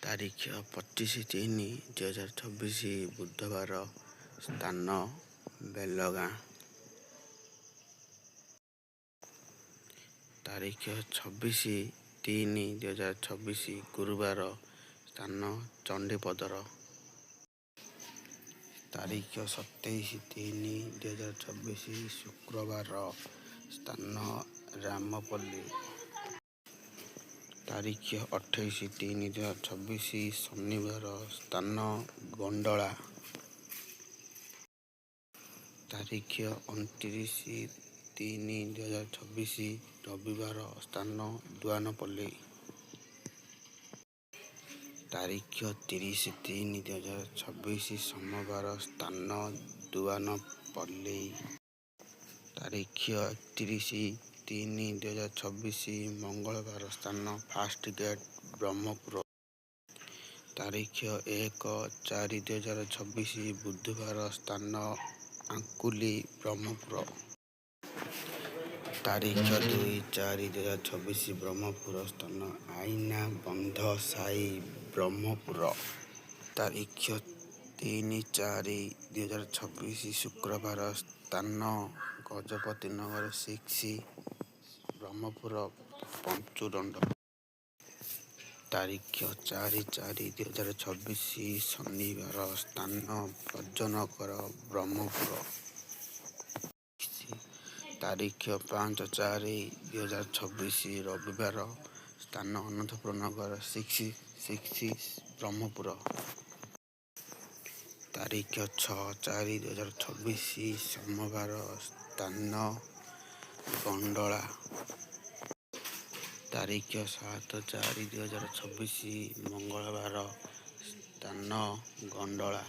ତାରିଖ 25/3/2024 ବୁଧବାର। ସ୍ଥାନ ବେଲଗାଁ। ତାରିଖ 26/3/2024 ଗୁରୁବାର। ସ୍ଥାନ ଚଣ୍ଡିପଦର। ତାରିଖ 27/3/2024 ଶୁକ୍ରବାର। ସ୍ଥାନ ରାମପଲ୍ଲୀ। ତାରିଖ 28/3/2024 ଶନିବାର। ସ୍ଥାନ ଗଣ୍ଡଳା। ତାରିଖ 29/3/2024 ରବିବାର। ସ୍ଥାନ ଦୁଆନପଲ୍ଲୀ। ତାରିଖ 30/3/2024 ସୋମବାର। ସ୍ଥାନ ଦୁଆନପଲ୍ଲୀ। ତାରିଖ 31/3/2024 ମଙ୍ଗଳବାର। ସ୍ଥାନ ଫାଷ୍ଟଗେଟ୍ ବ୍ରହ୍ମପୁର। ତାରିଖ 1/4/2024 ବୁଧବାର। ସ୍ଥାନ ଆଙ୍କୁଲି ବ୍ରହ୍ମପୁର। ତାରିଖ 2/4/2024 ବ୍ରହ୍ମପୁର। ସ୍ଥାନ ଆଇନା ବନ୍ଧ ସାହି ବ୍ରହ୍ମପୁର। ତାରିଖ 3/4/2024 ଶୁକ୍ରବାର। ସ୍ଥାନ ଗଜପତିନଗର 6 ବ୍ରହ୍ମପୁର ପଞ୍ଚୁଦଣ୍ଡ। ତାରିଖ 4/4/2024 ଶନିବାର। ସ୍ଥାନ ଭଜନଗର ବ୍ରହ୍ମପୁର। ତାରିଖ 5/4/2024 ରବିବାର। ସ୍ଥାନ ଅନନ୍ତପୁର ନଗର 6 ବ୍ରହ୍ମପୁର। ତାରିଖ 6/4/2024 ସୋମବାର। ସ୍ଥାନ ଗଣ୍ଡଳା। ତାରିଖ 7/4/2024 ମଙ୍ଗଳବାର। ସ୍ଥାନ ଗଣ୍ଡଳା।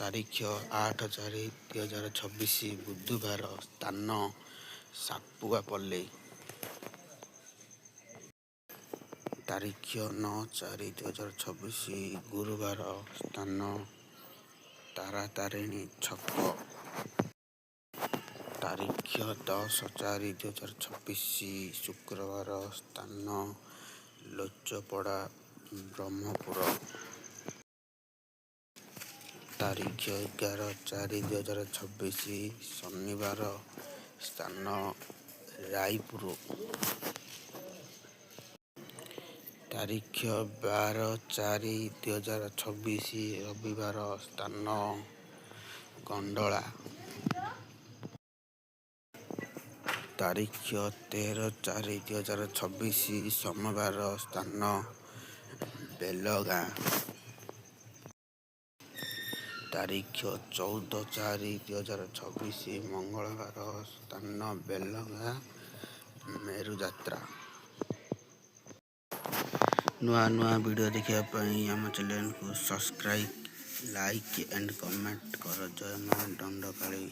ତାରିଖ 8/4/2024 ବୁଧବାର। ସ୍ଥାନ ସାପୁଆପଲ୍ଲୀ। ତାରିଖ 9/4/2024 ଗୁରୁବାର। ସ୍ଥାନ ତାରାତାରିଣୀ ଛକ। ତାରିଖ 10/4/2024 ଶୁକ୍ରବାର। ସ୍ଥାନ ଲୋଚପଡ଼ା ବ୍ରହ୍ମପୁର। ତାରିଖ 11/4/2024 ଶନିବାର। ସ୍ଥାନ ରାଇପୁର। ତାରିଖ 12/4/2024 ରବିବାର। ସ୍ଥାନ ଗଣ୍ଡଳା। ତାରିଖ 13/4/2024 ସୋମବାର। ସ୍ଥାନ ବେଲଗାଁ। ତାରିଖ 14/4/2024 ମଙ୍ଗଳବାର। ସ୍ଥାନ ବେଲଗାଁ ମେରୁଯାତ୍ରା। ନୂଆ ଭିଡ଼ିଓ ଦେଖିବା ପାଇଁ ଆମ ଚ୍ୟାନେଲକୁ ସବସ୍କ୍ରାଇବ୍, ଲାଇକ୍ ଏଣ୍ଡ କମେଣ୍ଟ କର। ଜୟ ମା ଦଣ୍ଡକାଳୀ।